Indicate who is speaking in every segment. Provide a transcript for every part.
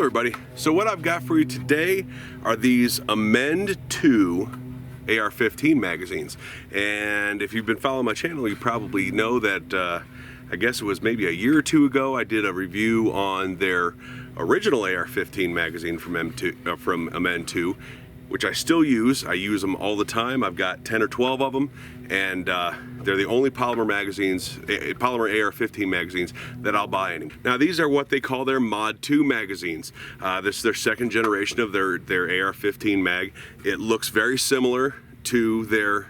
Speaker 1: everybody. So what I've got for you today are these Amend 2 AR-15 magazines. And if you've been following my channel, you probably know that I guess it was maybe a year or two ago I did a review on their original AR-15 magazine from Amend 2, which I still use. I use them all the time. I've got 10 or 12 of them, and they're the only polymer magazines, polymer AR-15 magazines that I'll buy any. Now these are what they call their Mod 2 magazines. This is their second generation of their AR-15 mag. It looks very similar to their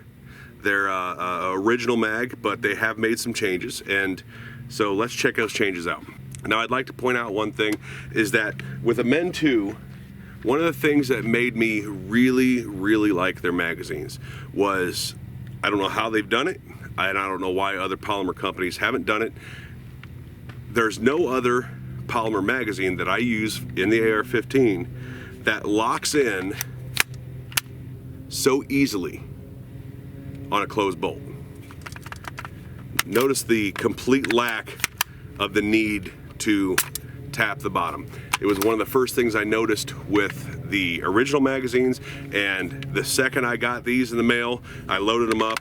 Speaker 1: original mag, but they have made some changes, and so let's check those changes out. Now I'd like to point out one thing, is that with Amend 2, one of the things that made me really like their magazines was, I don't know how they've done it, and I don't know why other polymer companies haven't done it. There's no other polymer magazine that I use in the AR-15 that locks in so easily on a closed bolt. Notice the complete lack of the need to tap the bottom. It was one of the first things I noticed with the original magazines, and the second I got these in the mail, I loaded them up,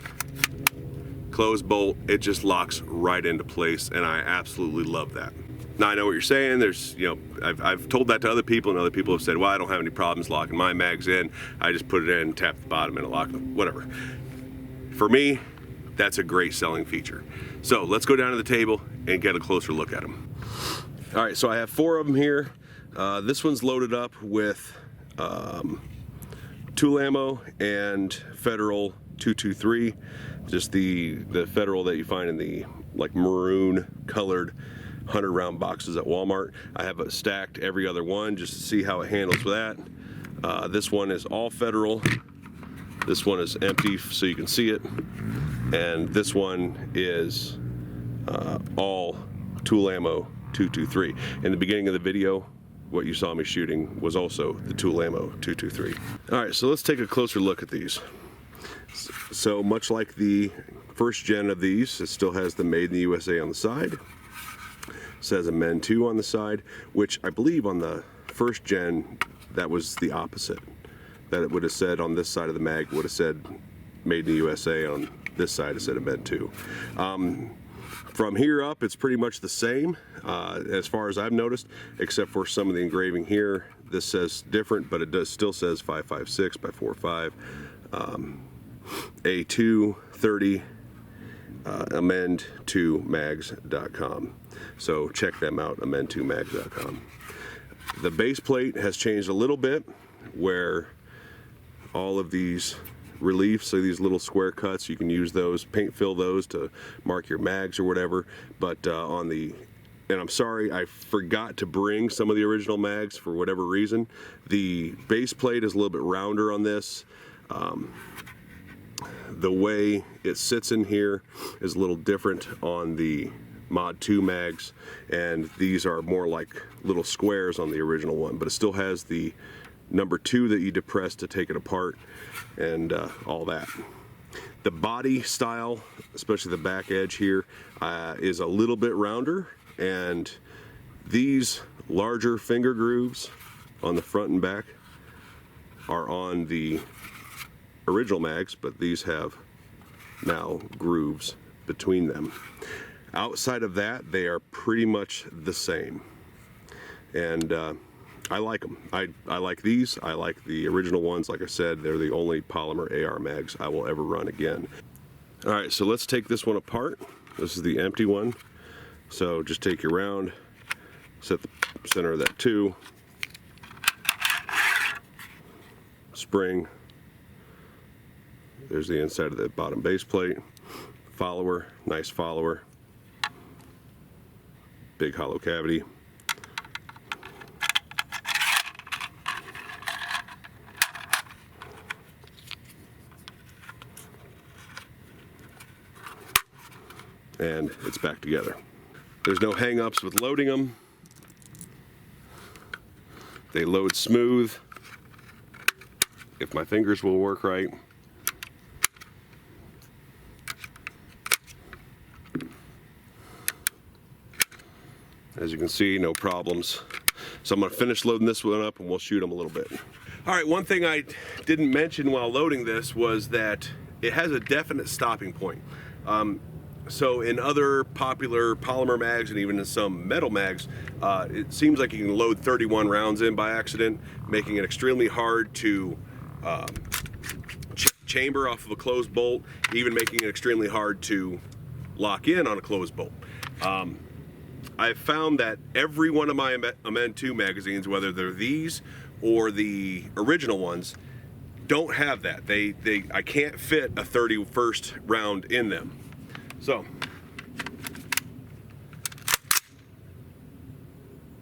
Speaker 1: closed bolt, it just locks right into place, and I absolutely love that. Now I know what you're saying, there's, you know, I've told that to other people, and other people have said, well, I don't have any problems locking my mags in, I just put it in, tap the bottom, and it locks them, whatever. For me, that's a great selling feature. So let's go down to the table and get a closer look at them. All right, so I have 4 of them here. This one's loaded up with tool ammo and Federal 223, just the Federal that you find in the like maroon colored 100 round boxes at Walmart. I have it stacked every other one just to see how it handles with that. This one is all Federal. This one is empty so you can see it, and this one is all tool ammo 223. In the beginning of the video, what you saw me shooting was also the tool ammo 223. All right, so let's take a closer look at these. So much like the first gen of these, it still has the Made in the USA on the side. It says Amend 2 on the side, which I believe on the first gen that was the opposite. That it would have said on this side of the mag would have said Made in the USA, on this side it said Amend 2. From here up, it's pretty much the same as far as I've noticed, except for some of the engraving here. This says different, but it still says 556 by 45, A2 30, amend2mags.com. So check them out, amend2mags.com. The base plate has changed a little bit, where all of these reliefs, so these little square cuts, you can use those, paint fill those to mark your mags or whatever. But on the, and I'm sorry, I forgot to bring some of the original mags for whatever reason. The base plate is a little bit rounder on this. The way it sits in here is a little different on the Mod 2 mags, and these are more like little squares on the original one, but it still has the number 2 that you depress to take it apart, and all that. The body style, especially the back edge here, is a little bit rounder, and these larger finger grooves on the front and back are on the original mags, but these have now grooves between them. Outside of that, they are pretty much the same, and I like them. I like these. I like the original ones. Like I said, they're the only polymer AR mags I will ever run again. All right, so let's take this one apart. This is the empty one. So just take your round, set the center of that 2, spring. There's the inside of the bottom base plate. Follower, nice follower. Big hollow cavity. And it's back together. There's no hang-ups with loading them. They load smooth, if my fingers will work right. As you can see, no problems. So I'm gonna finish loading this one up and we'll shoot them a little bit. All right, one thing I didn't mention while loading this was that it has a definite stopping point. So in other popular polymer mags and even in some metal mags, it seems like you can load 31 rounds in by accident, making it extremely hard to chamber off of a closed bolt, even making it extremely hard to lock in on a closed bolt. I've found that every one of my Amend 2 magazines, whether they're these or the original ones, don't have that. I can't fit a 31st round in them. So,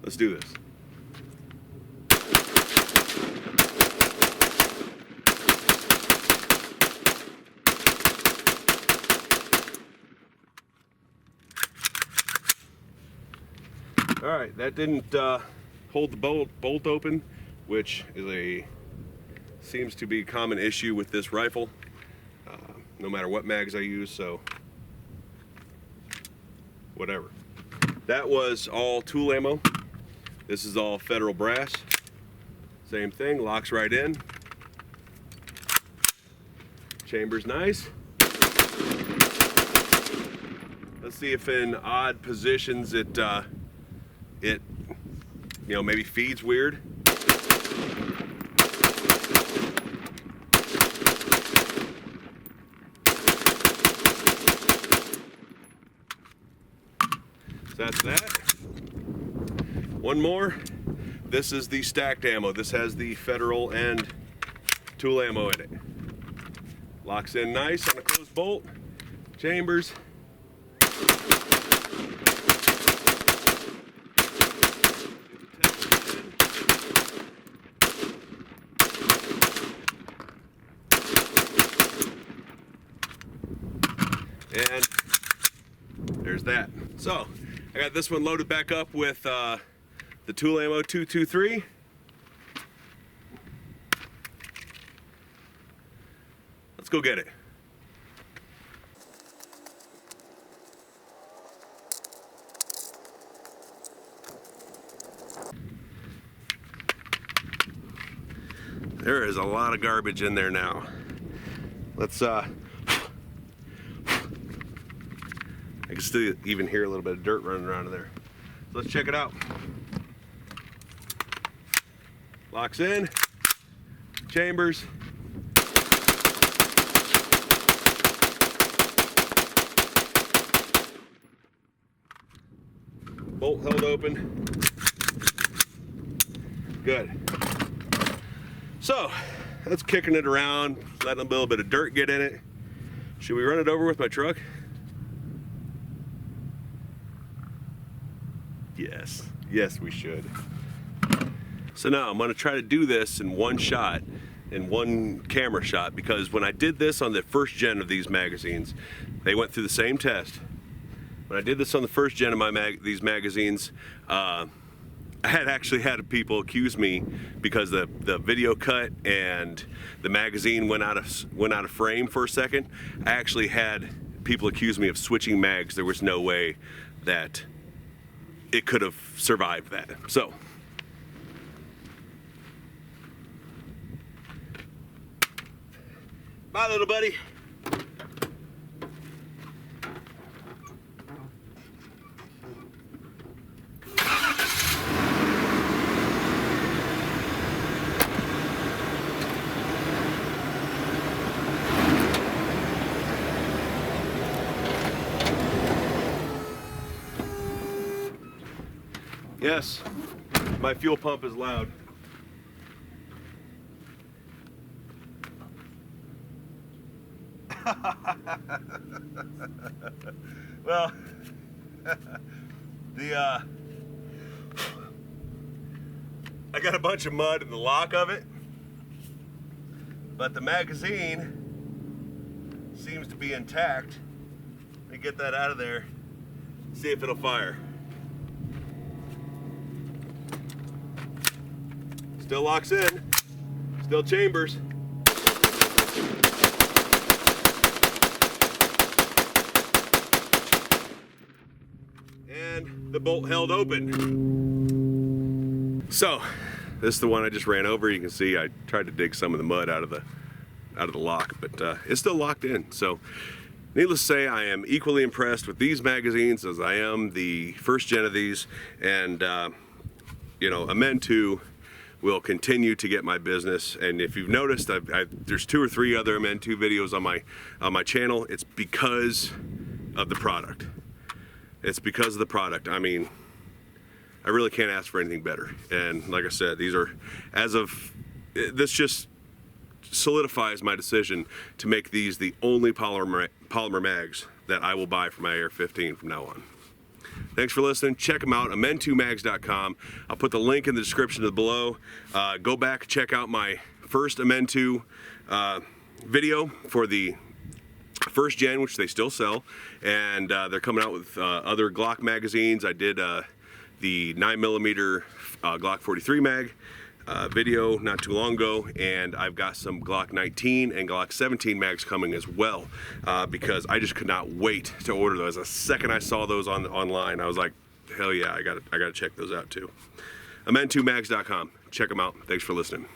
Speaker 1: let's do this. All right, that didn't hold the bolt open, which is seems to be a common issue with this rifle, no matter what mags I use, so whatever. That was all tool ammo. This is all Federal brass. Same thing, locks right in. Chamber's nice. Let's see if in odd positions it maybe feeds weird. So that's that. One more. This is the stacked ammo. This has the Federal and tool ammo in it. Locks in nice on a closed bolt. Chambers. And there's that. So I got this one loaded back up with the tool ammo 223. Let's go get it. There is a lot of garbage in there now. Let's I can still even hear a little bit of dirt running around in there. So let's check it out. Locks in, chambers. Bolt held open. Good. So that's kicking it around, letting a little bit of dirt get in it. Should we run it over with my truck? Yes, we should. So now I'm gonna try to do this in one shot, in one camera shot, because when I did this on the first gen of these magazines, they went through the same test. When I did this on the first gen of these magazines, I had actually had people accuse me because the video cut and the magazine went out of frame for a second. I actually had people accuse me of switching mags. There was no way that it could have survived that. So bye, little buddy. Yes, my fuel pump is loud. Well, I got a bunch of mud in the lock of it, but the magazine seems to be intact. Let me get that out of there, see if it'll fire. Still locks in, still chambers. And the bolt held open. So this is the one I just ran over. You can see I tried to dig some of the mud out of the lock, but it's still locked in. So needless to say, I am equally impressed with these magazines as I am the first gen of these, and you know, Amend 2 will continue to get my business. And if you've noticed, there's 2 or 3 other Amend 2 videos on my channel. It's because of the product. It's because of the product. I mean, I really can't ask for anything better. And like I said, these are, this just solidifies my decision to make these the only polymer mags that I will buy for my AR-15 from now on. Thanks for listening. Check them out, amend2mags.com. I'll put the link in the description below. Go back, check out my first Amend 2 video for the first gen, which they still sell, and they're coming out with other Glock magazines. I did the 9mm Glock 43 mag video not too long ago, and I've got some Glock 19 and Glock 17 mags coming as well, because I just could not wait to order those. The second I saw those online, I was like, hell yeah, I gotta check those out too. Amend2mags.com. Check them out. Thanks for listening.